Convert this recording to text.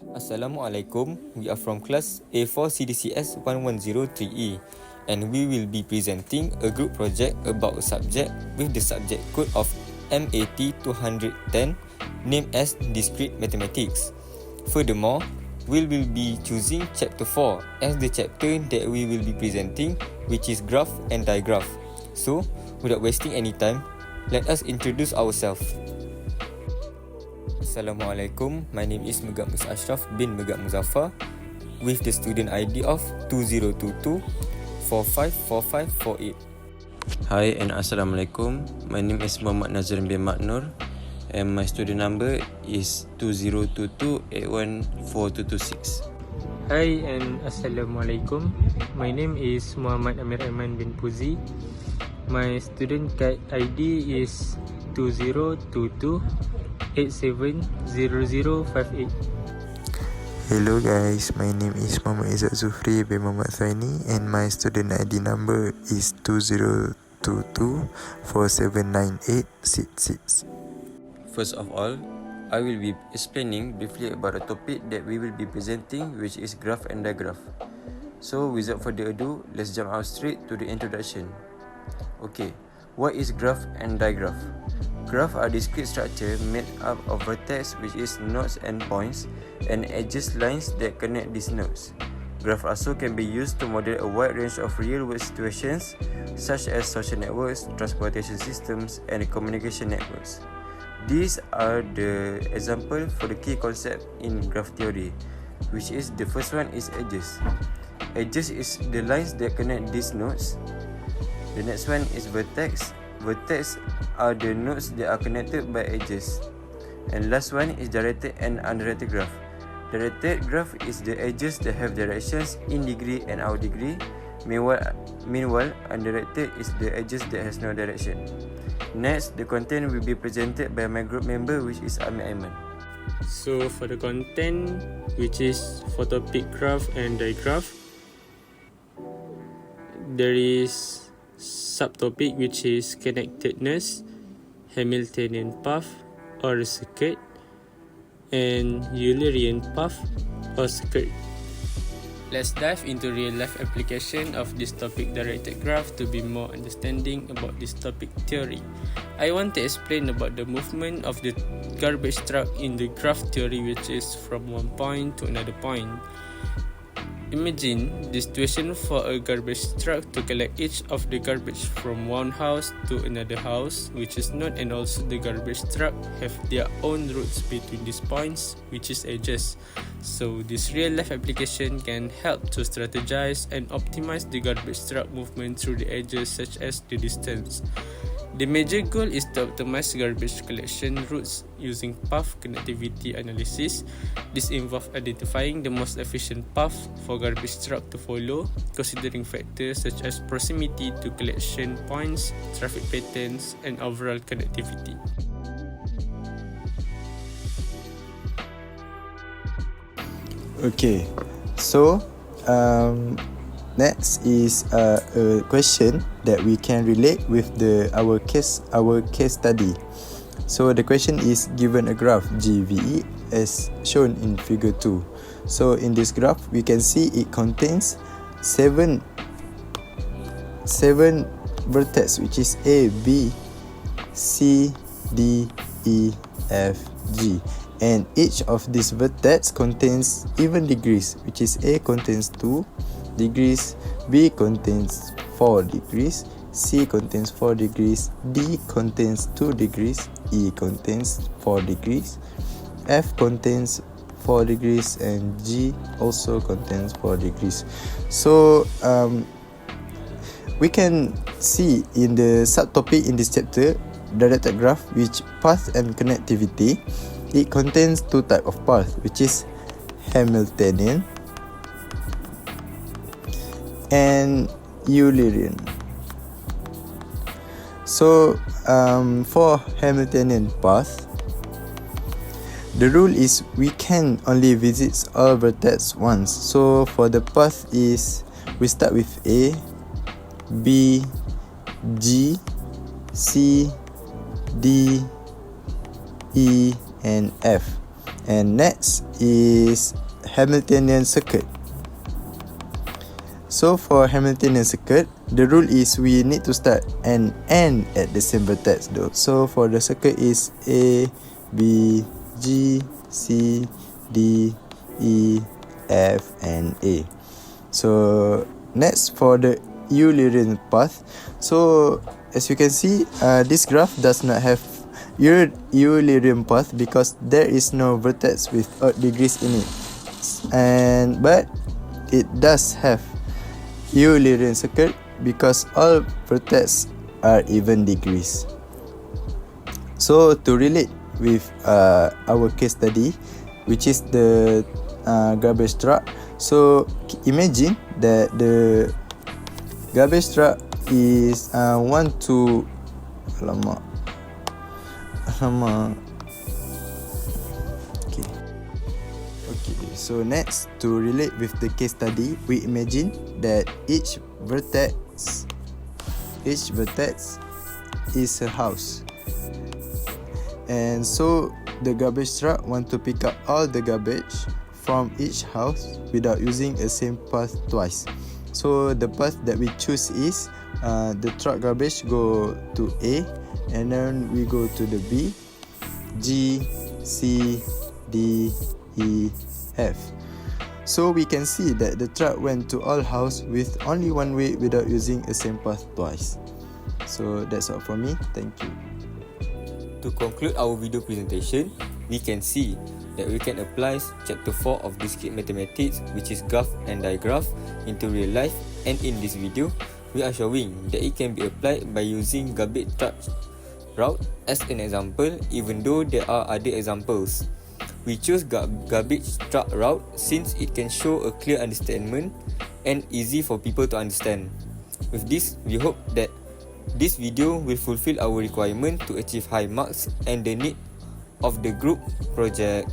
Assalamualaikum, we are from class A4CDCS1103E and we will be presenting a group project about a subject with the subject code of MAT210 named as Discrete Mathematics. Furthermore, we will be choosing chapter 4 as the chapter that we will be presenting, which is graph and digraph. So, without wasting any time, let us introduce ourselves. Assalamualaikum, my name is Megat bin Megat Muzaffar with the student ID of 2022-454548. Hi and Assalamualaikum. My name is Muhammad Nazren bin Maknur and my student number is 2022-814226. Hi and Assalamualaikum. My name is Muhammad Amir Aiman bin Puzi. My student card ID is 2022-870058. Hello guys, my name is Muhammad Ezad Zufri bin Muhammad Thaini and my student ID number is 2022-479866. First of all, I will be explaining briefly about the topic that we will be presenting, which is graph and digraph. So without further ado, let's jump out straight to the introduction. Okay, what is graph and digraph? Graph are discrete structure made up of vertex, which is nodes and points, and edges lines that connect these nodes. Graph also can be used to model a wide range of real-world situations, such as social networks, transportation systems, and communication networks. These are the example for the key concept in graph theory, which is the first one is edges. Edges is the lines that connect these nodes. The next one is vertex. Vertex are the nodes that are connected by edges. And last one is directed and undirected graph. Directed graph is the edges that have directions in degree and out degree. Meanwhile, undirected is the edges that has no direction. Next, the content will be presented by my group member, which is Amir Aiman. So for the content, which is for topic graph and digraph, there is subtopic which is connectedness, Hamiltonian path or circuit, and Eulerian path or circuit. Let's dive into real-life application of this topic directed graph to be more understanding about this topic theory. I want to explain about the movement of the garbage truck in the graph theory, which is from one point to another point. Imagine the situation for a garbage truck to collect each of the garbage from one house to another house, which is not, and also the garbage truck have their own routes between these points, which is edges. So this real life application can help to strategize and optimize the garbage truck movement through the edges, such as the distance. The major goal is to optimize garbage collection routes using path connectivity analysis. This involves identifying the most efficient path for garbage truck to follow, considering factors such as proximity to collection points, traffic patterns, and overall connectivity. Okay, so next is a question that we can relate with our case study. So the question is given a graph GVE as shown in figure 2. So in this graph we can see it contains seven vertex, which is A, B, C, D, E, F, G. And each of these vertex contains even degrees, which is A contains 2 degrees, B contains 4 degrees, C contains 4 degrees, D contains 2 degrees, E contains 4 degrees, F contains 4 degrees, and G also contains 4 degrees. So we can see in the subtopic in this chapter, directed graph, which path and connectivity. It contains two types of path, which is Hamiltonian and Eulerian. So for Hamiltonian path, the rule is we can only visit all vertex once. So for the path is we start with A, B, G, C, D, E, and F. And next is Hamiltonian circuit. So for Hamiltonian circuit, the rule is we need to start and end at the same vertex though. So for the circuit is A, B, G, C, D, E, F and A. So next for the Eulerian path. So as you can see, this graph does not have Eulerian path because there is no vertex with odd degrees in it. But it does have Eulerian circuit because all vertex are even degrees. So to relate with our case study, which is the garbage truck. So imagine that the garbage truck is Okay, so next, to relate with the case study, we imagine that each vertex is a house. And so the garbage truck want to pick up all the garbage from each house without using a same path twice. So the path that we choose is the truck garbage go to A, and then we go to the B, G, C, D, E, F. So we can see that the truck went to all house with only one way without using a same path twice. So that's all from me. Thank you. To conclude our video presentation, we can see that we can apply chapter 4 of discrete mathematics, which is graph and digraph, into real life, and in this video, we are showing that it can be applied by using garbage truck route as an example, even though there are other examples. We choose garbage truck route since it can show a clear understanding and easy for people to understand. With this, we hope that this video will fulfill our requirement to achieve high marks and the need of the group project.